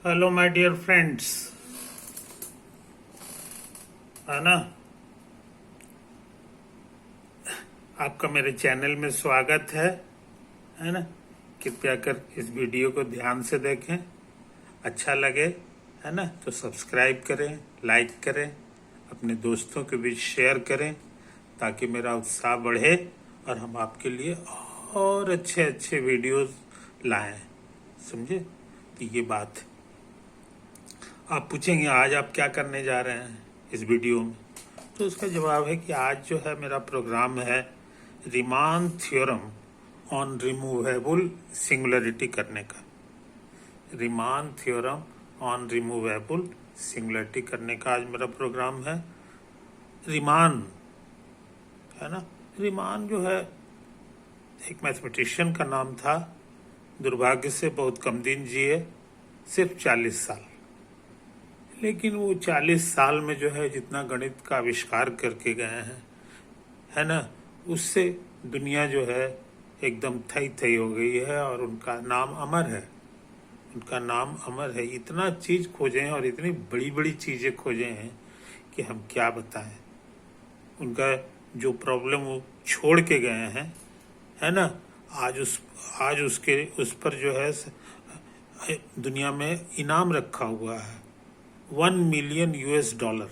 Hello my dear friends, है ना। आपका मेरे चैनल में स्वागत है ना। कृपया कर इस वीडियो को ध्यान से देखें, अच्छा लगे है ना तो सब्सक्राइब करें, लाइक करें, अपने दोस्तों के बीच शेयर करें ताकि मेरा उत्साह बढ़े और हम आपके लिए और अच्छे अच्छे वीडियोस लाएं। समझे? तो ये बात आप पूछेंगे आज आप क्या करने जा रहे हैं इस वीडियो में, तो उसका जवाब है कि आज जो है मेरा प्रोग्राम है Riemann theorem on removable singularity करने का। Riemann theorem on removable singularity करने का आज मेरा प्रोग्राम है। रीमान है ना, रीमान जो है एक मैथमेटिशियन का नाम था। दुर्भाग्य से बहुत कम दिन जिए, सिर्फ 40 साल। लेकिन वो 40 साल में जो है जितना गणित का आविष्कार करके गए हैं, है ना, उससे दुनिया जो है एकदम थई थई हो गई है और उनका नाम अमर है। उनका नाम अमर है। इतना चीज खोजे हैं और इतनी बड़ी बड़ी चीजें खोजे हैं कि हम क्या बताएं। उनका जो प्रॉब्लम वो छोड़ के गए हैं, है ना, आज उसके उस पर जो है दुनिया में इनाम रखा हुआ है 1 मिलियन US$,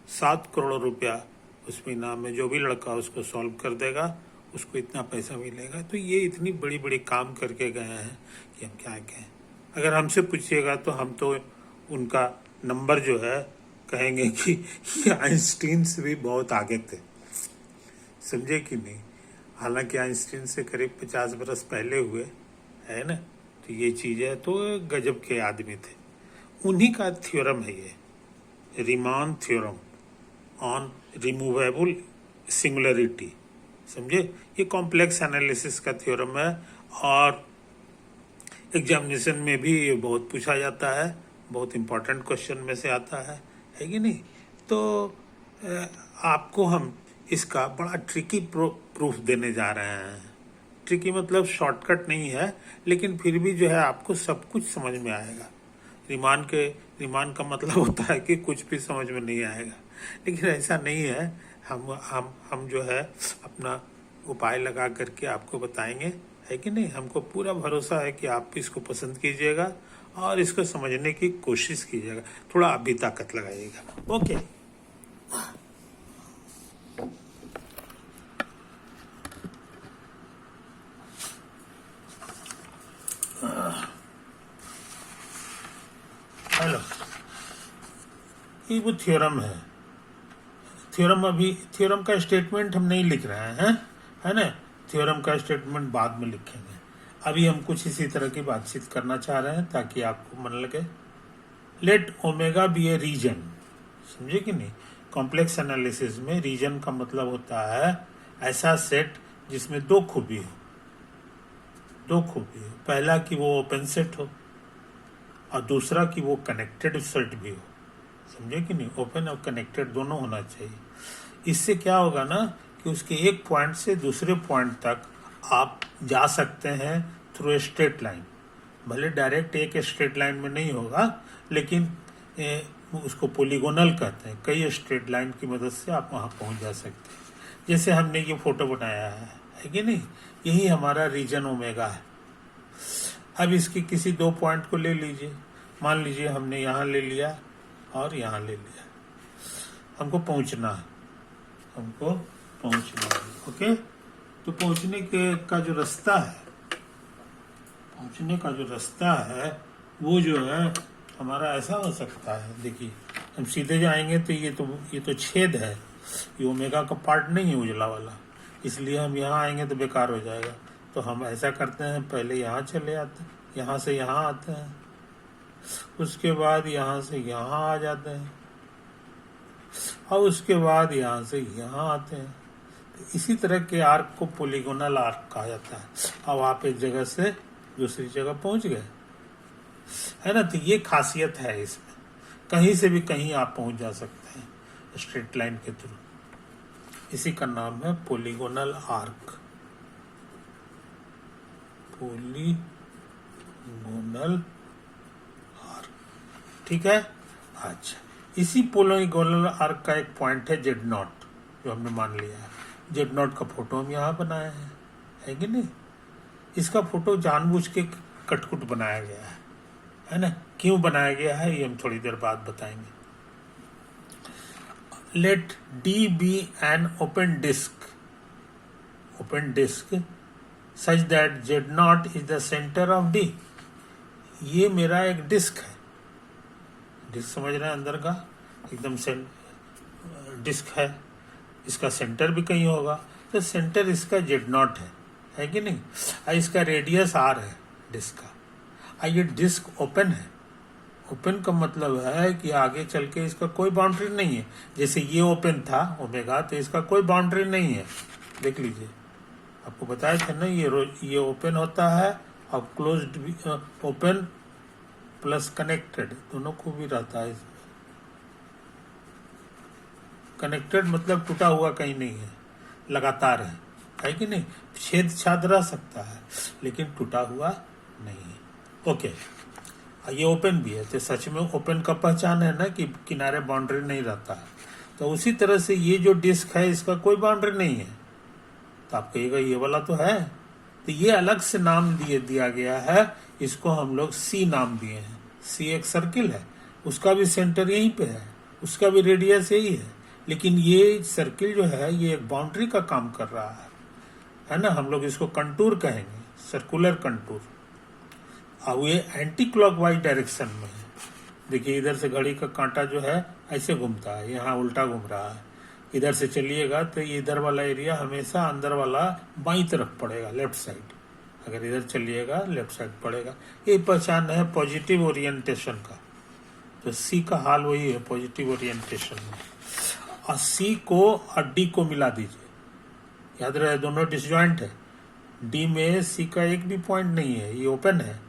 7 करोड़ रुपया उसमें इनाम है। जो भी लड़का उसको सॉल्व कर देगा उसको इतना पैसा मिलेगा। तो ये इतनी बड़ी बड़ी काम करके गए हैं कि हम क्या कहें। अगर हमसे पूछिएगा तो हम तो उनका नंबर जो है कहेंगे कि आइंस्टीन से भी बहुत आगे थे। समझे कि नहीं? हालांकि आइंस्टीन से करीब 50 बरस पहले हुए, है ना। तो ये चीज है, तो गजब के आदमी थे। उन्हीं का थ्योरम है ये Riemann theorem on removable singularity. समझे? ये कॉम्प्लेक्स एनालिसिस का थ्योरम है और एग्जामिनेशन में भी ये बहुत पूछा जाता है, बहुत इंपॉर्टेंट क्वेश्चन में से आता है कि नहीं। तो आपको हम इसका बड़ा ट्रिकी प्रूफ देने जा रहे हैं। ट्रिकी मतलब शॉर्टकट नहीं है, लेकिन फिर भी जो है आपको सब कुछ समझ में आएगा। रीमान का मतलब होता है कि कुछ भी समझ में नहीं आएगा, लेकिन ऐसा नहीं है। हम जो है अपना उपाय लगा करके आपको बताएंगे, है कि नहीं। हमको पूरा भरोसा है कि आप इसको पसंद कीजिएगा और इसको समझने की कोशिश कीजिएगा। थोड़ा आप भी ताकत लगाइएगा। Okay, hello. ये वो थ्योरम है। थ्योरम का स्टेटमेंट हम नहीं लिख रहे हैं, है ना। थ्योरम का स्टेटमेंट बाद में लिखेंगे। अभी हम कुछ इसी तरह की बातचीत करना चाह रहे हैं ताकि आपको मन लगे। लेट ओमेगा बी ए रीजन। समझे कि नहीं? कॉम्प्लेक्स एनालिसिस में रीजन का मतलब होता है ऐसा सेट जिसमें दो खूबी हो। पहला कि वो ओपन सेट हो और दूसरा कि वो कनेक्टेड सेट भी हो। समझे कि नहीं? ओपन और कनेक्टेड दोनों होना चाहिए। इससे क्या होगा ना कि उसके एक पॉइंट से दूसरे पॉइंट तक आप जा सकते हैं थ्रू ए स्ट्रेट लाइन। भले डायरेक्ट एक स्ट्रेट लाइन में नहीं होगा, लेकिन उसको पोलीगोनल कहते हैं। कई स्ट्रेट लाइन की मदद से आप वहां पहुंच जा सकते हैं। जैसे हमने ये फोटो बनाया है कि नहीं। यही हमारा रीजन ओमेगा है। अब इसकी किसी दो पॉइंट को ले लीजिए। मान लीजिए हमने यहाँ ले लिया और यहाँ ले लिया। हमको पहुंचना है। ओके, तो पहुंचने का जो रास्ता है वो जो है हमारा ऐसा हो सकता है। देखिए, हम सीधे जाएंगे तो ये तो छेद है। ये ओमेगा का पार्ट नहीं है उजला वाला, इसलिए हम यहाँ आएंगे तो बेकार हो जाएगा। तो हम ऐसा करते हैं, पहले यहाँ चले आते हैं, यहाँ से यहाँ आते हैं, उसके बाद यहाँ से यहाँ आ जाते हैं और उसके बाद यहाँ से यहाँ आते हैं। तो इसी तरह के आर्क को पोलीगोनल आर्क कहा जाता है। अब आप एक जगह से दूसरी जगह पहुंच गए, है ना। तो ये खासियत है इसमें, कहीं से भी कहीं आप पहुंच जा सकते हैं स्ट्रेट लाइन के थ्रू। इसी का नाम है पोलीगोनल आर्क। पोलीगोनल ठीक है। अच्छा, इसी पोलिगोनल आर्क का एक पॉइंट है जेड नॉट, जो हमने मान लिया है। जेड नॉट का फोटो हम यहाँ बनाया है कि नहीं? इसका फोटो जानबूझ के कटकुट बनाया गया है ना? क्यों बनाया गया है ये हम थोड़ी देर बाद बताएंगे। Let D be an open disc such that z naught is the centre of D. ये मेरा एक डिस्क है, डिस्क समझ रहे हैं, अंदर का एकदम से डिस्क है, इसका सेंटर भी कहीं होगा, तो सेंटर इसका जेड नॉट है कि नहीं? और इसका रेडियस आर है डिस्क का। और ये डिस्क ओपन है। ओपन का मतलब है कि आगे चल के इसका कोई बाउंड्री नहीं है। जैसे ये ओपन था ओमेगा, तो इसका कोई बाउंड्री नहीं है। देख लीजिए, आपको बताया था ना, ये ओपन होता है और क्लोज्ड भी, ओपन प्लस कनेक्टेड दोनों को भी रहता है। कनेक्टेड मतलब टूटा हुआ कहीं नहीं है, लगातार है कि नहीं? छेद छाद रह सकता है लेकिन टूटा हुआ नहीं है। ओके, ये ओपन भी है, तो सच में ओपन का पहचान है ना कि किनारे बाउंड्री नहीं रहता है। तो उसी तरह से ये जो डिस्क है इसका कोई बाउंड्री नहीं है। तो आप कहिएगा ये वाला तो है, तो ये अलग से नाम दिया गया है, इसको हम लोग सी नाम दिए हैं। सी एक सर्किल है, उसका भी सेंटर यहीं पे है, उसका भी रेडियस यही है, लेकिन ये सर्किल जो है ये एक बाउंड्री का काम कर रहा है ना? हम लोग इसको कंटूर कहेंगे, सर्कुलर कंटूर। अब ये एंटी क्लॉकवाइज डायरेक्शन में है। देखिए, इधर से घड़ी का कांटा जो है ऐसे घूमता है, यहाँ उल्टा घूम रहा है। इधर से चलिएगा तो ये इधर वाला एरिया हमेशा अंदर वाला बाईं तरफ पड़ेगा, लेफ्ट साइड। अगर इधर चलिएगा लेफ्ट साइड पड़ेगा। ये पहचान है पॉजिटिव ओरिएंटेशन का। तो सी का हाल वही है पॉजिटिव ओरिएंटेशन में। और सी को और डी को मिला दीजिए, याद रहे दोनों डिसजॉइंट है। डी में सी का एक भी पॉइंट नहीं है, ये ओपन है।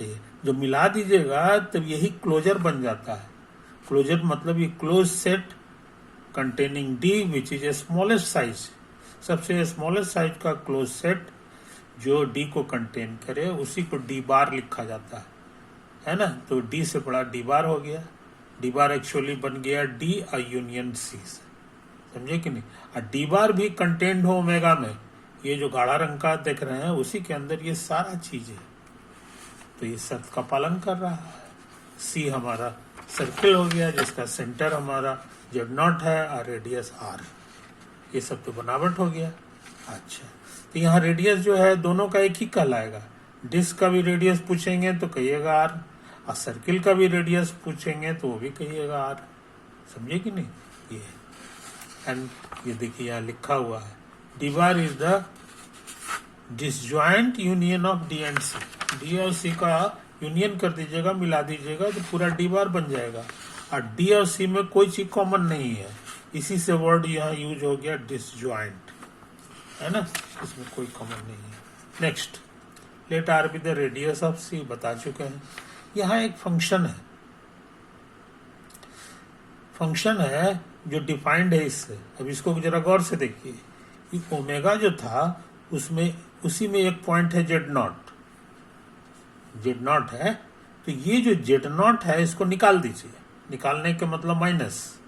ये जो मिला दीजिएगा तब यही क्लोजर बन जाता है। क्लोजर मतलब ये close set containing D which is a smallest size. सबसे स्मॉलेस्ट साइज का क्लोज सेट जो डी को कंटेन करे उसी को डी बार लिखा जाता है ना? तो डी से बड़ा डी बार हो गया। डी बार एक्चुअली बन गया डी और यूनियन सी से, समझे कि नहीं? और डी बार भी कंटेन्ड हो ओमेगा में। ये जो गाढ़ा रंग का देख रहे हैं उसी के अंदर ये सारा चीज है। तो ये शर्त का पालन कर रहा है। सी हमारा सर्किल हो गया जिसका सेंटर हमारा जेड नॉट है और रेडियस आर है। ये सब तो बनावट हो गया। अच्छा, तो यहाँ रेडियस जो है दोनों का एक ही कहलाएगा। डिस्क का भी रेडियस पूछेंगे तो कहिएगा आर, और सर्किल का भी रेडियस पूछेंगे तो वो भी कहिएगा आर। समझे कि नहीं? ये एंड ये देखिए यहाँ लिखा हुआ है D bar is the disjoint union of D and C. D और सी का यूनियन कर दीजिएगा, मिला दीजिएगा तो पूरा डी बार बन जाएगा। और डी और सी में कोई चीज कॉमन नहीं है, इसी से वर्ड यहाँ यूज हो गया डिसजॉइंट, है ना? इसमें कोई कॉमन नहीं है। Next, let r be the radius of c, बता चुके हैं। यहाँ एक फंक्शन है, जो डिफाइंड है इससे। अब इसको जरा गौर से देखिए। ओमेगा जो था उसमें उसी में एक पॉइंट है जेड नॉट है। तो ये जो जेड नॉट है इसको निकाल दीजिए। निकालने के मतलब माइनस।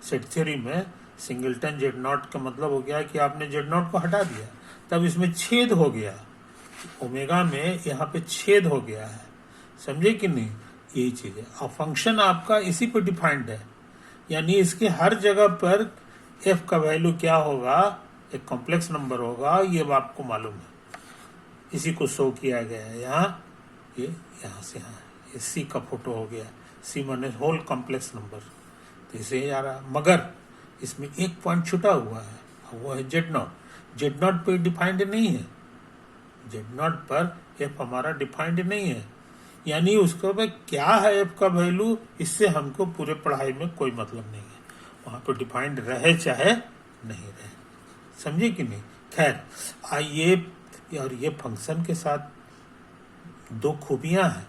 सेट थ्योरी में सिंगलटन जेड नॉट का मतलब हो गया कि आपने जेड नॉट को हटा दिया, तब इसमें छेद हो गया। ओमेगा में यहाँ पे छेद हो गया है, समझे कि नहीं? यही चीज है। और फंक्शन आपका इसी पे डिफाइंड है, यानी इसके हर जगह पर एफ का वैल्यू क्या होगा, एक कॉम्प्लेक्स नंबर होगा, ये आपको मालूम है। इसी को शो किया गया है यहाँ, ये यहाँ से यहाँ, ये सी का फोटो हो गया। सी माने होल कॉम्प्लेक्स नंबर, तो इसे आ रहा। मगर इसमें एक पॉइंट छुटा हुआ है, वो है जेड नॉट। जेड नॉट पे डिफाइंड नहीं है, जेड नॉट पर एफ हमारा डिफाइंड नहीं है, यानी उसको भाई क्या है एफ का वैल्यू, इससे हमको पूरे पढ़ाई में कोई मतलब नहीं है। वहां पर डिफाइंड रहे चाहे नहीं रहे, समझे कि नहीं? खैर, आइए, और ये फंक्शन के साथ दो खूबियां हैं।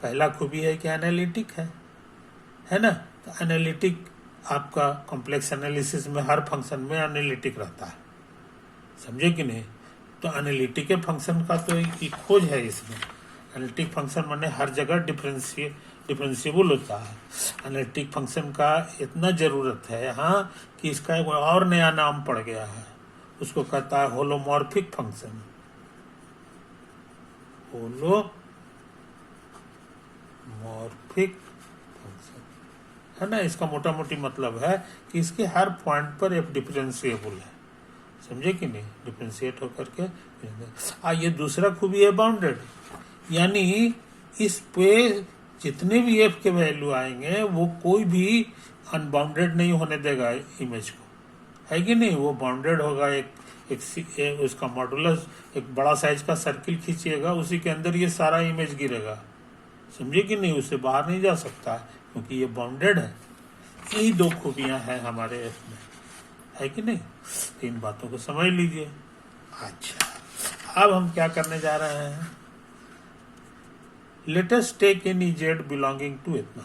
पहला खूबी है कि एनालिटिक है ना? तो एनालिटिक आपका कॉम्प्लेक्स एनालिसिस में हर फंक्शन में एनालिटिक रहता है, समझे कि नहीं? तो एनालिटिक फंक्शन का तो एक खोज है इसमें। एनालिटिक फंक्शन माने हर जगह डिफरेंशिएबल होता है। एनालिटिक फंक्शन का इतना जरूरत है यहाँ कि इसका एक और नया नाम पड़ गया है, उसको कहता है होलोमॉर्फिक फंक्शन। होलोमॉर्फिक फंक्शन है ना, इसका मोटा मोटी मतलब है कि इसके हर पॉइंट पर एफ डिफरेंशिएबल है, समझे कि नहीं, डिफरेंशिएट होकर के। ये दूसरा खूबी है बाउंडेड, यानी इस पे जितने भी एफ के वैल्यू आएंगे वो कोई भी अनबाउंडेड नहीं होने देगा इमेज को, है कि नहीं, वो बाउंडेड होगा। एक उसका मॉडुलस, एक बड़ा साइज का सर्किल खींचिएगा, उसी के अंदर ये सारा इमेज गिरेगा, समझे कि नहीं, उससे बाहर नहीं जा सकता क्योंकि ये बाउंडेड है। यही दो खूबियां हैं हमारे एफ में, है कि नहीं, इन बातों को समझ लीजिए। अच्छा, अब हम क्या करने जा रहे हैं, let us take any z belonging to इतना।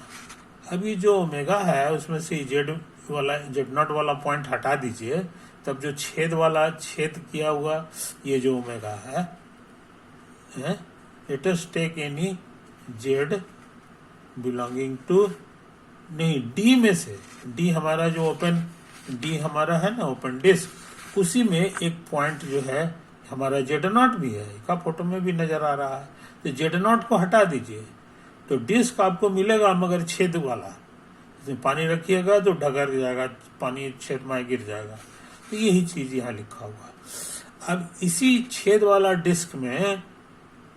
अभी जो ओमेगा है उसमें से जेड वाला, जेड नॉट वाला पॉइंट हटा दीजिए, तब जो छेद वाला, छेद किया हुआ ये जो ओमेगा है, let us take any z belonging to, नहीं, डी में से, डी हमारा जो ओपन, डी हमारा है ना ओपन डिस्क, उसी में एक पॉइंट जो है हमारा जेड नॉट भी है, का फोटो में भी नजर आ रहा है, तो जेड नॉट को हटा दीजिए तो डिस्क आपको मिलेगा मगर छेद वाला। इसमें पानी रखिएगा तो ढगर जाएगा, पानी छेद में गिर जाएगा, तो यही चीज यहाँ लिखा हुआ। अब इसी छेद वाला डिस्क में,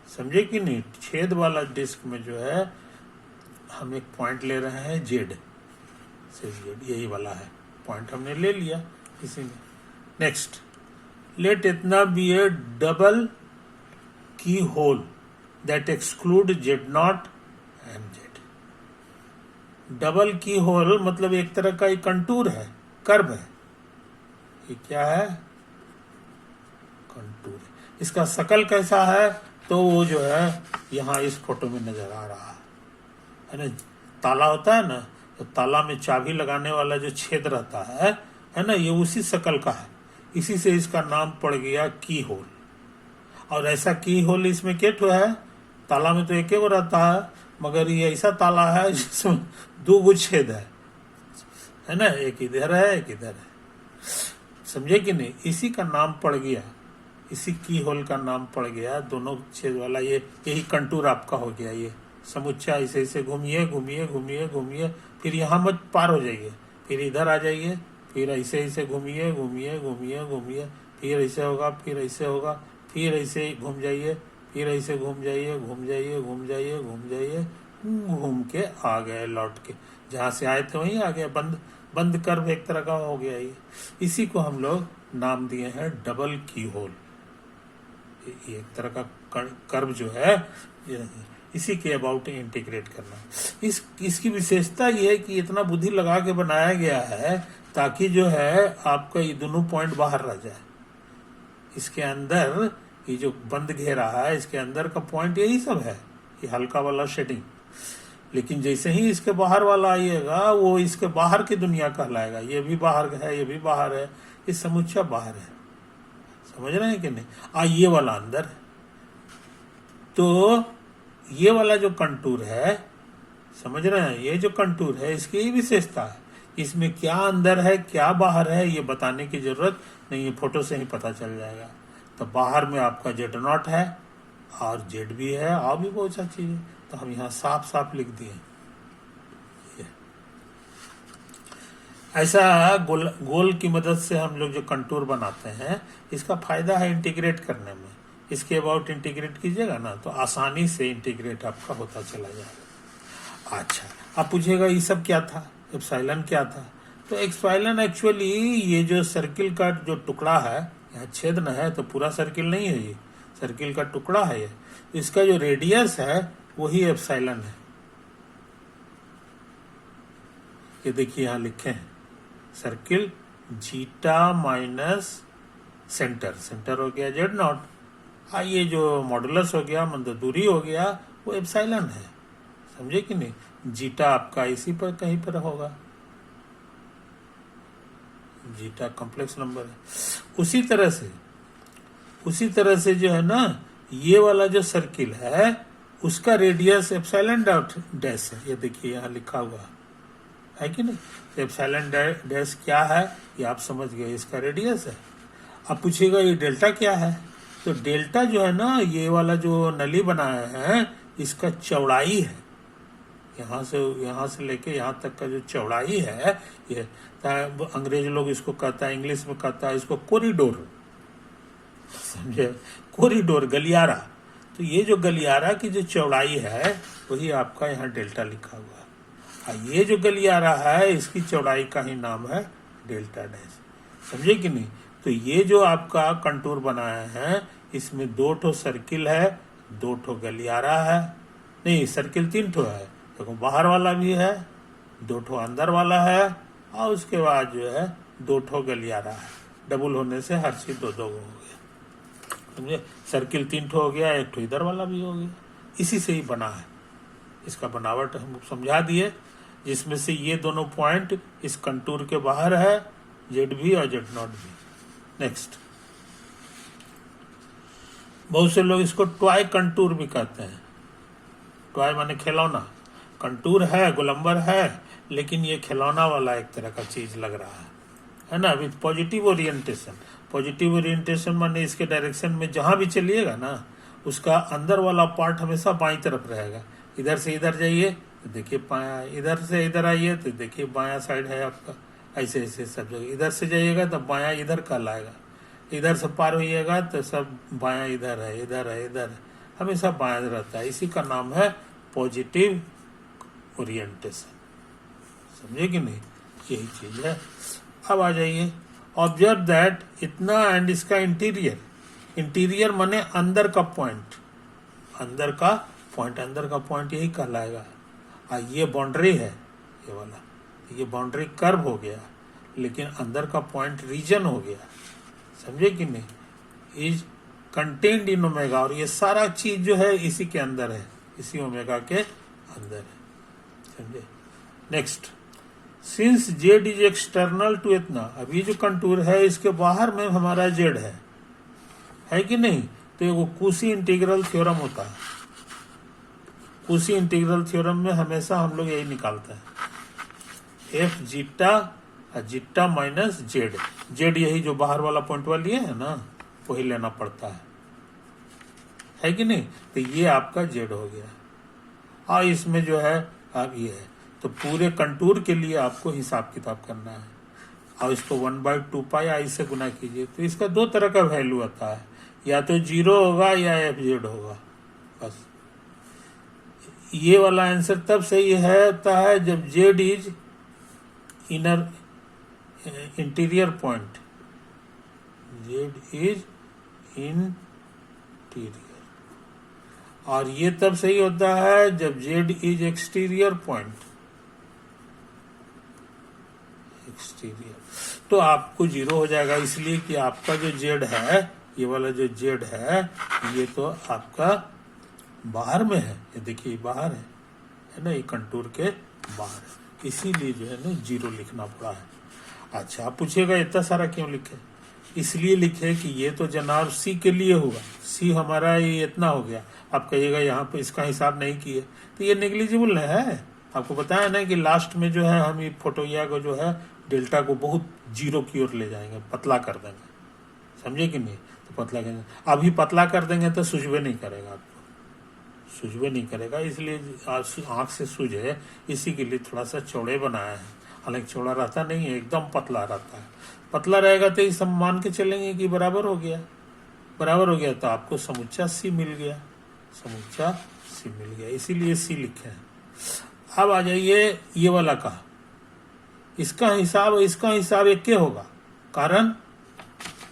समझे कि नहीं, छेद वाला डिस्क में जो है हम एक पॉइंट ले रहे हैं जेड से, जेड यही वाला है पॉइंट, हमने ले लिया इसी में। नेक्स्ट, लेट इतना be a double keyhole that exclude z naught and z. Double keyhole मतलब एक तरह का एक कंटूर है, कर्व है, ये क्या है, कंटूर। इसका शकल कैसा है, तो वो जो है यहाँ इस फोटो में नजर आ रहा है ना, ताला होता है ना, तो ताला में चाबी लगाने वाला जो छेद रहता है ना, ये उसी शकल का है, इसी से इसका नाम पड़ गया की होल। और ऐसा की होल इसमें क्या है, ताला में तो एक ही रहता है, मगर ये ऐसा ताला है जिसमें दो गो छेद है ना, एक इधर है एक इधर है, समझे कि नहीं, इसी का नाम पड़ गया, इसी की होल का नाम पड़ गया, दोनों छेद वाला, ये यही कंटूर आपका हो गया। ये समुच्चा ऐसे ऐसे घूमिए घूमिए घूमिए घूमिए, फिर यहाँ मत पार हो जाइए, फिर इधर आ जाइए, फिर ऐसे ऐसे घूमिए घूमिए घूमिए घूमिए, फिर ऐसे होगा, फिर ऐसे होगा, फिर ऐसे घूम जाइए, फिर ऐसे घूम जाइए, घूम जाइए, घूम जाइए, घूम जाइए, घूम के आ गए, लौट के जहां से आए थे वहीं आ गए, बंद बंद कर्व एक तरह का हो गया। ये इसी को हम लोग नाम दिए हैं डबल की होल। ये एक तरह का कर्व जो है, इसी के अबाउट इंटीग्रेट करना। इसकी विशेषता ये है कि इतना बुद्धि लगा के बनाया गया है ताकि जो है आपका ये दोनों पॉइंट बाहर रह जाए। इसके अंदर ये जो बंद घेरा है, इसके अंदर का पॉइंट यही सब है, ये हल्का वाला शेडिंग। लेकिन जैसे ही इसके बाहर वाला आइएगा, वो इसके बाहर की दुनिया कहलाएगा। ये भी बाहर है, ये भी बाहर है, ये समुच्चा बाहर है, समझ रहे हैं कि नहीं। ये वाला अंदर है, तो ये वाला जो कंटूर है, समझ रहे हैं, ये जो कंटूर है इसकी ही विशेषता है। इसमें क्या अंदर है क्या बाहर है ये बताने की जरूरत नहीं है, फोटो से ही पता चल जाएगा। तो बाहर में आपका जेड नॉट है और जेड भी है और भी बहुत सा चीज है, तो हम यहाँ साफ साफ लिख दिए। ऐसा गोल की मदद से हम लोग जो कंटूर बनाते हैं, इसका फायदा है इंटीग्रेट करने में। इसके अबाउट इंटीग्रेट कीजिएगा ना तो आसानी से इंटीग्रेट आपका होता चला जाएगा। अच्छा, आप पूछिएगा ये सब क्या था, एप्सिलॉन क्या था। तो एप्सिलॉन एक्चुअली ये जो सर्किल का जो टुकड़ा है, यहाँ छेद न है तो पूरा सर्किल नहीं है, ये सर्किल का टुकड़ा है ये, इसका जो रेडियस है वही एप्सिलॉन है। ये देखिए यहाँ लिखे हैं circle zeta minus centre, centre हो गया जेड नॉट, ये जो मॉडुलस हो गया, मतलब दूरी हो गया, वो एप्सिलॉन है, समझे कि नहीं। जीटा आपका इसी पर कहीं पर होगा, जीटा कॉम्प्लेक्स नंबर है। उसी तरह से जो है ना, ये वाला जो सर्किल है उसका रेडियस एप्सिलॉन डैश है। ये देखिए यहाँ लिखा हुआ है कि नहीं। तो एप्सिलॉन डैश क्या है ये आप समझ गए, इसका रेडियस है। अब पूछिएगा ये डेल्टा क्या है, तो डेल्टा जो है ना, ये वाला जो नली बनाया है इसका चौड़ाई है। यहाँ से लेके यहाँ तक का जो चौड़ाई है ये, अंग्रेज लोग इसको कहता है, इंग्लिश में कहता है इसको कॉरिडोर, समझे, कॉरिडोर, गलियारा। तो ये जो गलियारा की जो चौड़ाई है वही आपका यहाँ डेल्टा लिखा हुआ है। ये जो गलियारा है इसकी चौड़ाई का ही नाम है डेल्टा डैश, समझे कि नहीं। तो ये जो आपका कंटूर बनाया है इसमें 2 ठो सर्किल है, 2 ठो गलियारा है, नहीं सर्किल 3 ठो है, देखो बाहर वाला भी है, 2 ठो अंदर वाला है, और उसके बाद जो है 2 ठो गलियारा है। डबल होने से हर चीज 2-2 हो गया, समझे। सर्किल 3 ठो हो गया, 1 ठो इधर वाला भी हो गया। इसी से ही बना है, इसका बनावट हम समझा दिए, जिसमें से ये दोनों पॉइंट इस कंटूर के बाहर है, जेड भी और जेड नॉट भी। नेक्स्ट, बहुत से लोग इसको टॉय कंटूर भी कहते हैं। टॉय माने खिलौना, कंटूर है, गोलंबर है, लेकिन ये खिलौना वाला एक तरह का चीज लग रहा है ना, with positive orientation. Positive orientation माने इसके डायरेक्शन में जहां भी चलिएगा ना, उसका अंदर वाला पार्ट हमेशा बाईं तरफ रहेगा। इधर से इधर जाइए तो देखिए बाया, इधर से इधर आइए तो देखिए बाया साइड है आपका, ऐसे ऐसे सब जगह। इधर से जाइएगा तो बाया इधर कहलाएगा, इधर से पार होइएगा तो सब बाया इधर है, इधर है, इधर है, हमेशा बाया रहता है। इसी का नाम है पॉजिटिव ओरिएंटेशन, समझे कि नहीं, यही चीज है। अब आ जाइए, ऑब्जर्व दैट इतना एंड इसका इंटीरियर, इंटीरियर माने अंदर का पॉइंट, अंदर का पॉइंट यही कहलाएगा। ये बाउंड्री है, ये वाला, ये बाउंड्री कर्व हो गया, लेकिन अंदर का पॉइंट रीजन हो गया, समझे कि नहीं। इज कंटेन्ड इन ओमेगा, और ये सारा चीज जो है इसी के अंदर है, इसी ओमेगा के अंदर है, समझे। Next, since z is external to इतना, अभी जो कंटूर है इसके बाहर में हमारा जेड है कि नहीं। तो वो कूसी इंटीग्रल थ्योरम होता है। कूसी इंटीग्रल थ्योरम में हमेशा हम लोग यही निकालते हैं, F zeta minus Z. Z यही जो बाहर वाला पॉइंट वाला लिए है ना, वही लेना पड़ता है कि नहीं। तो ये आपका जेड हो गया, और इसमें जो है अब ये है। तो पूरे कंटूर के लिए आपको हिसाब किताब करना है, और इसको 1/2 पाई आई से गुना कीजिए। तो इसका 2 तरह का वैल्यू आता है, या तो 0 होगा या एफ जेड होगा, बस। ये वाला आंसर तब सही होता है जब Z is inner interior point, Z is interior. और ये तब सही होता है जब Z is exterior point, exterior. तो आपको 0 हो जाएगा, इसलिए कि आपका जो जेड है, ये वाला जो जेड है, ये तो आपका बाहर में है, ये देखिए बाहर है ना, ये कंटूर के बाहर है, इसीलिए जो है ना 0 लिखना पड़ा है। अच्छा, आप पूछिएगा इतना सारा क्यों लिखे, इसलिए लिखे कि ये तो जनाब सी के लिए होगा, सी हमारा ये इतना हो गया। आप कहिएगा यहाँ पे इसका हिसाब नहीं किए, तो ये नेग्लिजिबल है। आपको बताया ना कि लास्ट में जो है हम ये फोटोया को जो है डेल्टा को बहुत 0 की ओर ले जाएंगे, पतला कर देंगे, समझे कि नहीं। तो पतला करेंगे, अभी पतला कर देंगे तो सूझबे नहीं करेगा, आपको सूझबे नहीं करेगा, इसलिए आंख से सूझे इसी के लिए थोड़ा सा चौड़े बनाया है। हालांकि चौड़ा रहता नहीं है, एकदम पतला रहता है। पतला रहेगा तो इस मान के चलेंगे कि बराबर हो गया, बराबर हो गया, तो आपको समुच्चा सी मिल गया, समुच्चा सी मिल गया, इसीलिए सी लिखे हैं। अब आ जाइए ये वाला का, इसका हिसाब एक के होगा, कारण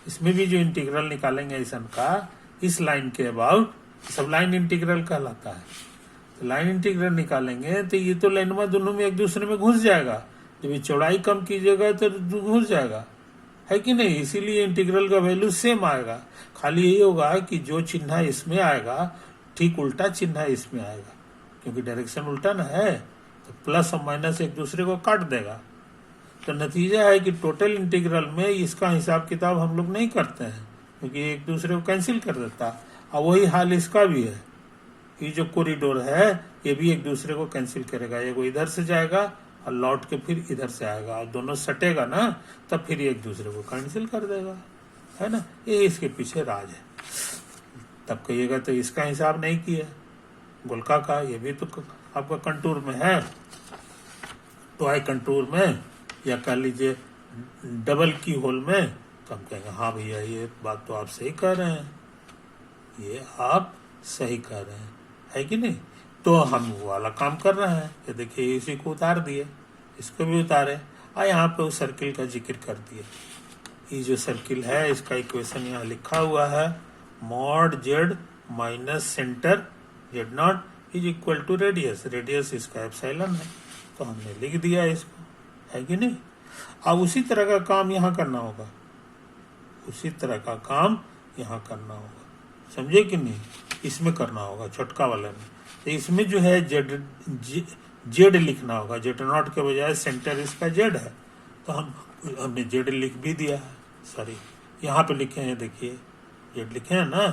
इसमें भी जो इंटीग्रल निकालेंगे ऐसन का, इस लाइन के अबाउट सब लाइन इंटीग्रल कहलाता है। तो लाइन इंटीग्रल निकालेंगे तो ये तो लाइन में दोनों में एक दूसरे में घुस जाएगा, जब ये चौड़ाई कम कीजिएगा तो घुस जाएगा, है कि नहीं। इसीलिए इंटीग्रल का वैल्यू सेम आएगा, खाली यही होगा कि जो चिन्ह इसमें आएगा ठीक उल्टा चिन्ह इसमें आएगा, क्योंकि डायरेक्शन उल्टा ना है, तो प्लस और माइनस एक दूसरे को काट देगा। तो नतीजा है कि टोटल इंटीग्रल में इसका हिसाब किताब हम लोग नहीं करते हैं, क्योंकि एक दूसरे को कैंसिल कर देता, और वही हाल इसका भी है, ये जो कॉरिडोर है ये भी एक दूसरे को कैंसिल करेगा, ये वो इधर से जाएगा और लौट के फिर इधर से आएगा और दोनों सटेगा ना, तब फिर एक दूसरे को कैंसिल कर देगा, है ना। ये इसके पीछे राज है। तब कहिएगा तो इसका हिसाब नहीं किया, गोलका का, ये भी तो आपका कंटूर में है, तो आई कंटूर में या कह लीजिए डबल की होल में, तो हम कहेंगे हाँ भैया ये बात तो आप सही कह रहे हैं, ये आप सही कह रहे हैं, है कि नहीं। तो हम वो वाला काम कर रहे हैं कि देखिए इसी को उतार दिए, इसको भी उतारे और यहाँ पे उस सर्किल का जिक्र कर दिए। ये जो सर्किल है इसका इक्वेशन यहाँ लिखा हुआ है, mod z minus centre z naught is equal to radius, radius इसका एप्सिलॉन है, तो हमने लिख दिया इसको, है कि नहीं। अब उसी तरह का काम यहाँ करना होगा, उसी तरह का काम यहाँ करना होगा, समझे कि नहीं। इसमें करना होगा छोटका वाले में, तो इसमें जो है जेड लिखना होगा, जेड नॉट के बजाय सेंटर इसका जेड है, तो हमने जेड लिख भी दिया है, सॉरी यहाँ पे लिखे हैं, देखिए जेड लिखे हैं ना,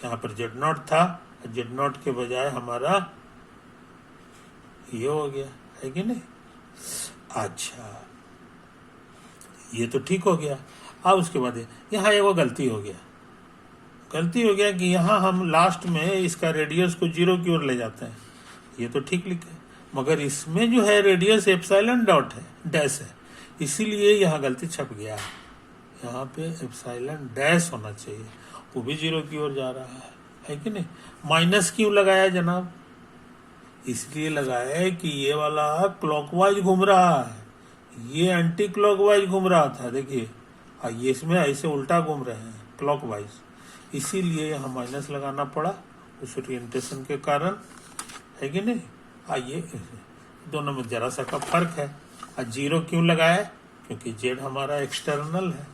यहाँ पर जेड नॉट था, जेड नॉट के बजाय हमारा ये हो गया, है कि नहीं। अच्छा ये तो ठीक हो गया। अब उसके बाद यहाँ एक गलती हो गया, कि यहाँ हम लास्ट में इसका रेडियस को 0 की ओर ले जाते हैं, ये तो ठीक लिखे, मगर इसमें जो है रेडियस एप्सिलॉन डॉट है, डैश है, इसीलिए यहाँ गलती छप गया है, यहाँ पे एप्सिलॉन डैश होना चाहिए, वो भी 0 की ओर जा रहा है कि नहीं। माइनस क्यों लगाया जनाब, इसलिए लगाया है कि ये वाला क्लॉकवाइज घूम रहा है, ये एंटी क्लॉकवाइज घूम रहा था, देखिए, और ये इसमें ऐसे उल्टा घूम रहे हैं क्लॉकवाइज, इसीलिए यहाँ माइनस लगाना पड़ा उस ओरिएंटेशन के कारण, है कि नहीं। आइए दोनों में जरा सा का फर्क है। और 0 क्यों लगाया, क्योंकि जेड हमारा एक्सटर्नल है,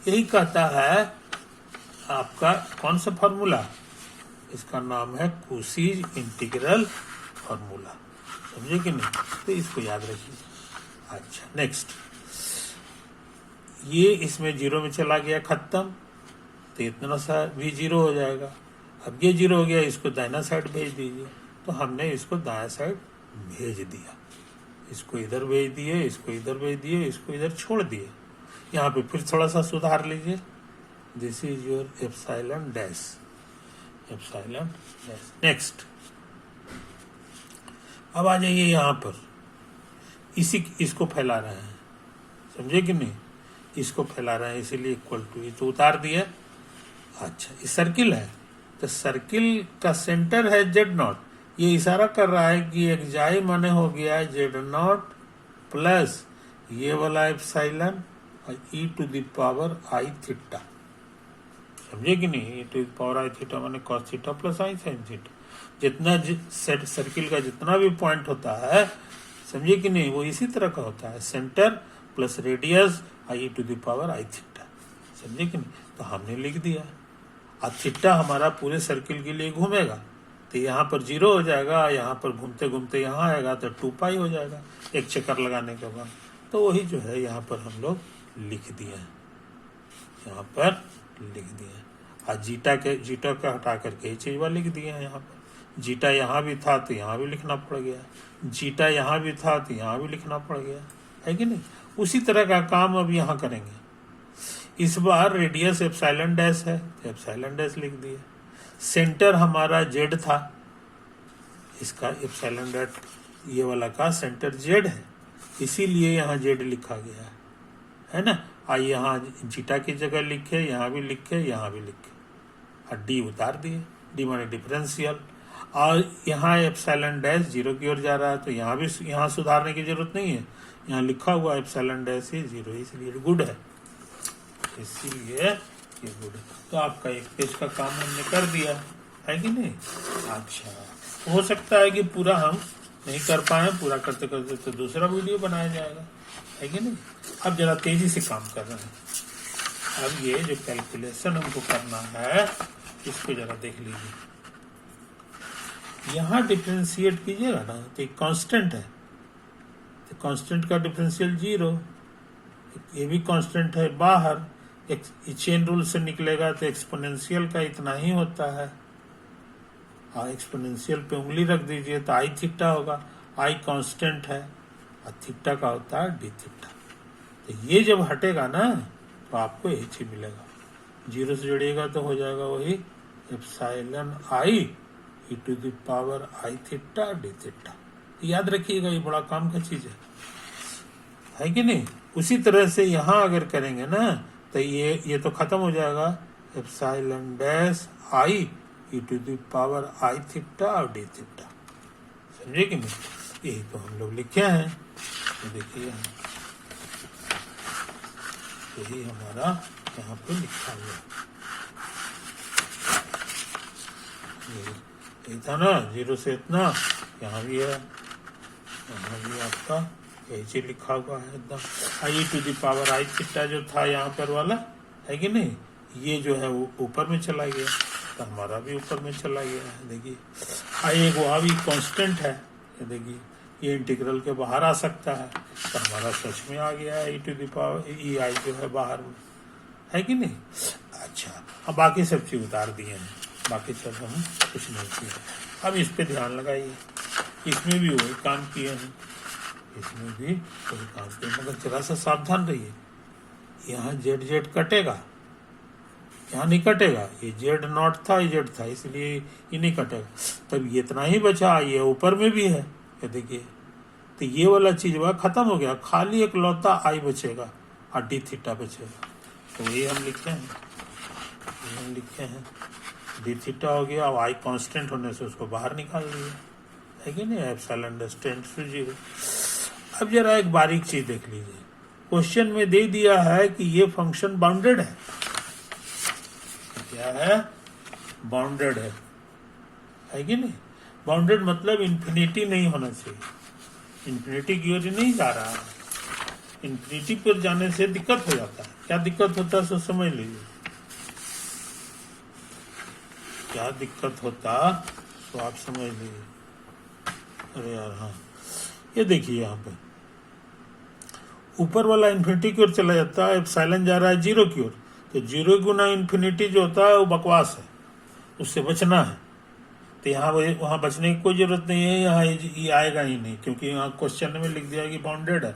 यही कहता है आपका कौन सा फॉर्मूला, इसका नाम है कूसीज इंटीग्रल फॉर्मूला, समझे कि नहीं, तो इसको याद रखिए। अच्छा नेक्स्ट, ये इसमें 0 में चला गया खत्म, तो इतना सा भी 0 हो जाएगा। अब ये 0 हो गया, इसको दाहिना साइड भेज दीजिए, तो हमने इसको दाया साइड भेज दिया, इसको इधर भेज दिए, इसको इधर भेज दिए, इसको इधर छोड़ दिए। यहाँ पे फिर थोड़ा सा सुधार लीजिए, this is your epsilon dash, epsilon dash. Next, अब आ जाइए यहाँ पर, इसको फैला रहे हैं, समझे कि नहीं, इसको फैला रहे हैं, इसीलिए इक्वल टू, ये तो उतार दिए। अच्छा ये सर्किल है, तो सर्किल का सेंटर है जेड नॉट, ये इशारा कर रहा है कि एक्जाई माने हो गया जेड नॉट प्लस ये वाला एप्सिलॉन और e to the power i theta, समझे कि नहीं। E to the power i theta माने cos theta plus i sine theta, जितना सेट सर्किल का जितना भी पॉइंट होता है, समझे कि नहीं, वो इसी तरह का होता है, centre plus radius i to the power i theta, समझे कि नहीं। तो हमने लिख दिया, अब थीटा हमारा पूरे सर्किल के लिए घूमेगा, तो यहाँ पर 0 हो जाएगा, यहाँ पर घूमते घूमते यहाँ आएगा तो 2 पाई हो जाएगा एक चक्कर लगाने के बाद। तो वही जो है यहाँ पर हम लोग लिख दिए, यहाँ पर लिख दिए। और जीटा का हटा करके ये चीज लिख दिए हैं यहाँ पर। जीटा यहाँ भी था तो यहाँ भी लिखना पड़ गया, जीटा यहाँ भी था तो यहाँ भी लिखना पड़ गया, है कि नहीं। उसी तरह का काम अब यहाँ करेंगे। इस बार रेडियस एप्सिलॉन डैश है तो एप्सिलॉन डैश लिख दिए। सेंटर हमारा जेड था, इसका एप्सिलॉन डैश ये वाला का सेंटर जेड है, इसीलिए यहाँ जेड लिखा गया है ना। आइए यहाँ जीटा की जगह लिखे, यहाँ भी लिखे, यहाँ भी लिखे, और डी उतार दिए, डी माने डिफरेंशियल। और यहाँ एप्सिलॉन डैश 0 की ओर जा रहा है, तो यहाँ भी यहाँ सुधारने की जरूरत नहीं है, यहाँ लिखा हुआ एप्सिलॉन डैश ही 0, इसलिए गुड है, इसीलिए ये गुड है। तो आपका एक पेज का काम हमने कर दिया है कि नहीं। अच्छा, हो सकता है कि पूरा हम नहीं कर पाए, पूरा करते करते तो दूसरा वीडियो बनाया जाएगा, है कि नहीं। अब जरा तेजी से काम कर रहे हैं। अब ये जो कैलकुलेशन हमको करना है, इसको जरा देख लीजिए। यहाँ डिफरेंशिएट कीजिएगा ना, तो एक कांस्टेंट है, तो कांस्टेंट का डिफरेंशियल 0, ये भी कांस्टेंट है बाहर, एक चेन रूल से निकलेगा तो एक्सपोनेंशियल का इतना ही होता है, एक्सपोनेंशियल पे उंगली रख दीजिए तो आई थीटा होगा, आई कांस्टेंट है और थीटा का होता है डी थीटा। तो ये जब हटेगा ना तो आपको यही चीज मिलेगा, जीरो से जोड़िएगा तो हो जाएगा वही epsilon i e to the power i theta d theta. याद रखिएगा, ये बड़ा काम का चीज है कि नहीं। उसी तरह से यहाँ अगर करेंगे ना तो ये तो खत्म हो जाएगा, epsilon dash i e to the power i theta और डी थीटा। समझे कि नहीं, यही तो हम लोग लिखे हैं। तो देखिए यही हमारा यहाँ पे लिखा हुआ यही था ना, जीरो से इतना, यहाँ भी है, यहाँ भी आपका यही चीज लिखा हुआ है एकदम। I to the power i theta जो था यहाँ पर वाला है कि नहीं, ये जो है वो ऊपर में चला गया, तो हमारा भी ऊपर में चला गया है। देखिए आई एक वहाँ भी कांस्टेंट है, देखिए ये इंटीग्रल के बाहर आ सकता है, तो हमारा सच में आ गया है ई टू दी पावर ई आई जो है बाहर में, है कि नहीं। अच्छा, अब बाकी सब चीज उतार दिए हैं, बाकी सब हम कुछ नहीं किए। अब इस पे ध्यान लगाइए, इसमें भी वही काम किए हैं, इसमें भी वही काम किए, मगर जरा सा सावधान रहिए, यहाँ जेड जेड कटेगा, यहाँ नहीं कटेगा, ये जेड नॉट था, ये जेड था, इसलिए ये नहीं कटेगा। तब ये इतना ही बचा, ये ऊपर में भी है, ये देखिए, तो ये वाला चीज वह खत्म हो गया, खाली एक लौता आई बचेगा और डी थीटा बचेगा। तो ये हम लिखे हैं, डी थीटा हो गया, और आई कांस्टेंट होने से उसको बाहर निकाल दिया, है कि नहीं, एप्सिलॉन टेंड्स टू जीरो। अब जरा एक बारीक चीज देख लीजिए, क्वेश्चन में दे दिया है कि ये फंक्शन बाउंडेड है। क्या है? बाउंडेड है कि नहीं। बाउंडेड मतलब इन्फिनिटी नहीं होना चाहिए, इन्फिनिटी की ओर नहीं जा रहा है, इन्फिनिटी पर जाने से दिक्कत हो जाता है। क्या दिक्कत होता है सो समझ लीजिए, क्या दिक्कत होता तो आप समझ लीजिए। अरे यार हाँ, ये देखिए यहाँ पे ऊपर वाला इन्फिनिटी की ओर चला जाता है, एप्सिलॉन जा रहा है जीरो की ओर, तो जीरो गुना इन्फिनिटी जो होता है वो बकवास है, उससे बचना है। तो यहाँ वहाँ बचने की कोई जरूरत नहीं है, यहाँ ये आएगा ही नहीं, क्योंकि यहाँ क्वेश्चन में लिख दिया कि बाउंडेड है,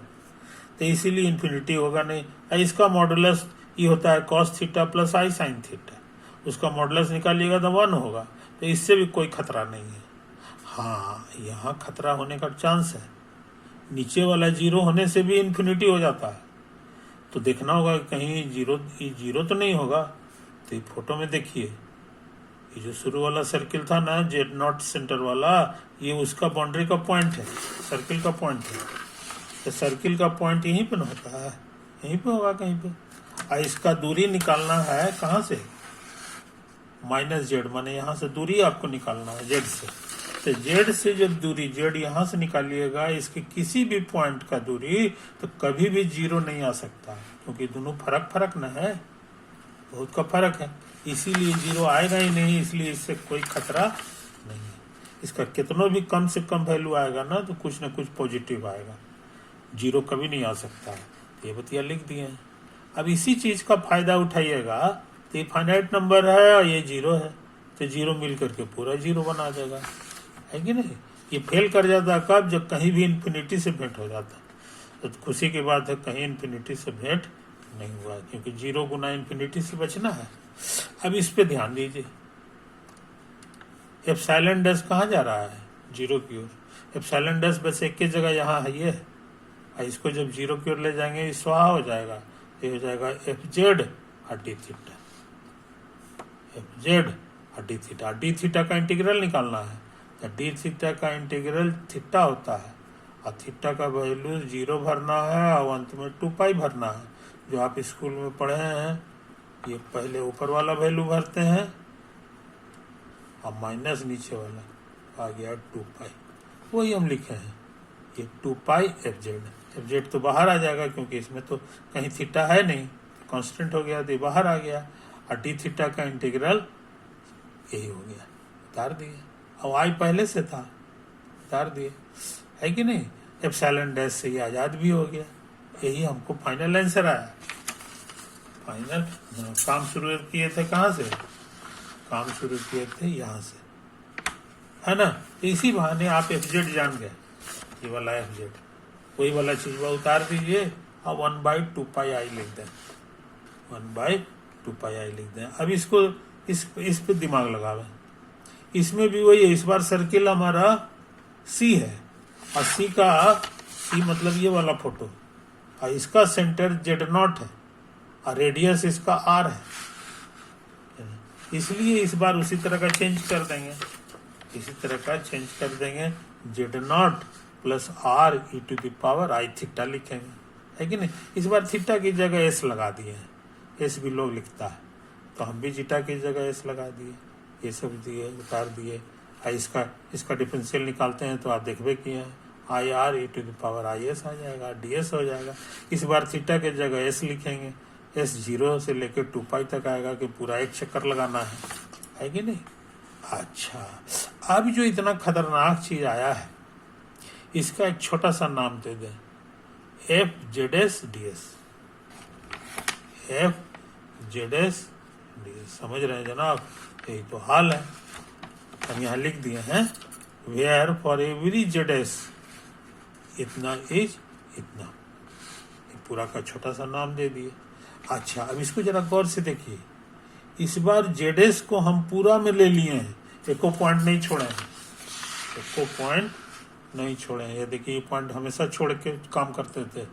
तो इसीलिए इन्फिनिटी होगा नहीं। इसका मॉडुलस ये होता है cos theta plus i sine theta, उसका मॉडुलस निकालिएगा तो 1 होगा, तो इससे भी कोई खतरा नहीं है। हाँ, यहाँ खतरा होने का चांस है, नीचे वाला जीरो होने से भी इन्फिनिटी हो जाता है, तो देखना होगा कहीं जीरो तो नहीं होगा। तो ये फोटो में देखिए, ये जो शुरू वाला सर्किल था ना, जेड नॉट सेंटर वाला, ये उसका बाउंड्री का पॉइंट है, सर्किल का पॉइंट है। तो सर्किल का पॉइंट यहीं पे होता है, यहीं पे होगा कहीं पे। और इसका दूरी निकालना है कहाँ से, माइनस जेड, माने यहाँ से दूरी आपको निकालना है जेड से। तो जेड से जब दूरी जेड यहाँ से निकालिएगा, इसके किसी भी पॉइंट का दूरी, तो कभी भी जीरो नहीं आ सकता, क्योंकि दोनों फर्क न है, बहुत का फर्क है, इसीलिए जीरो आएगा ही नहीं, इसलिए इससे कोई खतरा नहीं है। इसका कितना भी कम से कम वैल्यू आएगा ना, तो कुछ न कुछ पॉजिटिव आएगा, जीरो कभी नहीं आ सकता है। ये बतिया लिख दिए हैं। अब इसी चीज का फायदा उठाइएगा, तो ये फाइनाइट नंबर है और ये जीरो है, तो जीरो मिल करके पूरा जीरो बना देगा, है कि नहीं। ये फेल कर जाता है कब, जब कहीं भी इन्फिनिटी से भेंट हो जाता है। तो खुशी की बात है कहीं इन्फिनिटी से भेंट नहीं हुआ, क्योंकि जीरो गुना इन्फिनिटी से बचना है। अब इस पे ध्यान दीजिए, एप्सिलॉन डैश कहाँ जा रहा है, जीरो की ओर। एप्सिलॉन डैश बस एक ही जगह यहाँ है, ये है, इसको जब जीरो की ओर ले जाएंगे स्वाहा हो जाएगा, ये हो जाएगा एफ जेड और डी थीटा, एफ जेड और डी थीटा। डी थीटा का इंटीग्रल निकालना है, तो डी थीटा का इंटीग्रल थीटा होता है, और थीटा का वैल्यू जीरो भरना है और अंत में 2 पाई भरना है। जो आप स्कूल में पढ़े हैं, ये पहले ऊपर वाला वैल्यू भरते हैं और माइनस नीचे वाला आ गया 2 पाई, वही हम लिखे हैं, ये 2 पाई एफ जेड तो बाहर आ जाएगा, क्योंकि इसमें तो कहीं थीटा है नहीं, कांस्टेंट हो गया, तो बाहर आ गया। और डी थीटा का इंटीग्रल यही हो गया, उतार दिए। अब आई पहले से था, उतार दिए, है कि नहीं। एप्सिलॉन डैश से ये आजाद भी हो गया, यही हमको फाइनल आंसर आया। फाइनल काम शुरू किए थे कहाँ से, काम शुरू किए थे यहाँ से, है ना। तो इसी बहाने आप एफ जेड जान गए, ये वाला एफ जेड, वही वाला चीज वो उतार दीजिए और 1/2πi लिख दें, 1/2πi लिख दें। अब इसको इस पे दिमाग लगावे, इसमें भी वही है, इस बार सर्किल हमारा सी है और सी मतलब ये वाला फोटो, और इसका सेंटर Z0 है और रेडियस इसका R है, इसलिए इस बार उसी तरह का चेंज कर देंगे, इसी तरह का चेंज कर देंगे, Z0 + R e⁻I थीटा लिखेंगे, है कि नहीं। इस बार थीटा की जगह S लगा दिए हैं, S भी लोग लिखता है, तो हम भी जीटा की जगह S लगा दिए, ये सब दिए, उतार दिए। इसका डिफरेंशियल निकालते हैं तो आप देखबे किए हैं, IR e⁻IS आ जाएगा, DS हो जाएगा। इस बार थीटा के जगह S लिखेंगे, S 0 से लेकर 2π तक आएगा कि पूरा एक चक्कर लगाना है कि नहीं। अच्छा, अब जो इतना खतरनाक चीज आया है, इसका एक छोटा सा नाम दे दें, FZS/DS, FZS/DS, समझ रहे हैं जनाब, यही तो हाल है। हम यहाँ लिख दिए हैं, वेयर फॉर एवरी ZS इतना इज इतना, पूरा का छोटा सा नाम दे दिए। अच्छा, अब इसको जरा गौर से देखिए, इस बार ZS को हम पूरा में ले लिए हैं, एको पॉइंट नहीं छोड़े हैं, एको पॉइंट नहीं छोड़े हैं। ये देखिए, ये पॉइंट हमेशा छोड़ के काम करते थे,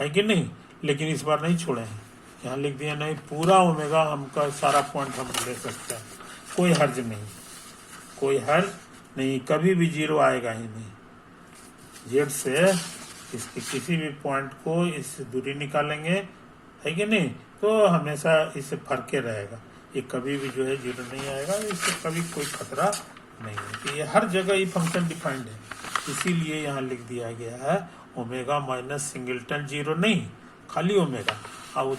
है कि नहीं, लेकिन इस बार नहीं छोड़े हैं, यहाँ लिख दिया नहीं, पूरा ओमेगा हमका सारा पॉइंट हम ले सकते हैं, कोई हर्ज नहीं, कोई हर्ज नहीं, कभी भी 0 आएगा ही नहीं। जेड से इसके किसी भी पॉइंट को इस दूरी निकालेंगे, है कि नहीं, तो हमेशा इससे फर्क रहेगा, ये कभी भी जो है 0 नहीं आएगा, इससे कभी कोई खतरा नहीं है। तो ये हर जगह ये फंक्शन डिफाइंड है, इसीलिए यहाँ लिख दिया गया है ओमेगा माइनस सिंगलटन 0 नहीं, खाली ओमेगा, और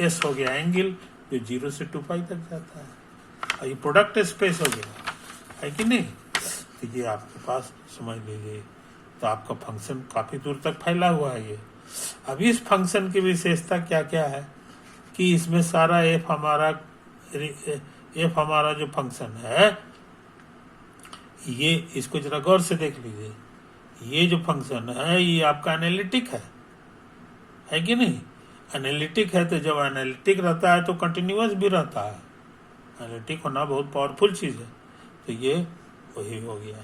एस हो गया एंगल जो 0 से 2π तक जाता है, और ये प्रोडक्ट स्पेस हो गया, है कि नहीं। तो ये आपके पास समझ लीजिए, तो आपका फंक्शन काफी दूर तक फैला हुआ है ये। अब इस फंक्शन की विशेषता क्या क्या है कि इसमें सारा एफ हमारा जो फंक्शन है, ये इसको जरा गौर से देख लीजिए, ये जो फंक्शन है ये आपका एनालिटिक है कि नहीं। एनालिटिक है, तो जब एनालिटिक रहता है तो कंटिन्यूअस भी रहता है, एनालिटिक होना बहुत पावरफुल चीज है। तो ये वही हो गया,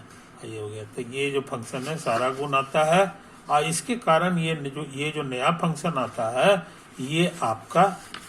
ये हो गया। तो ये जो फंक्शन है सारा गुण आता है, और इसके कारण ये जो नया फंक्शन आता है ये आपका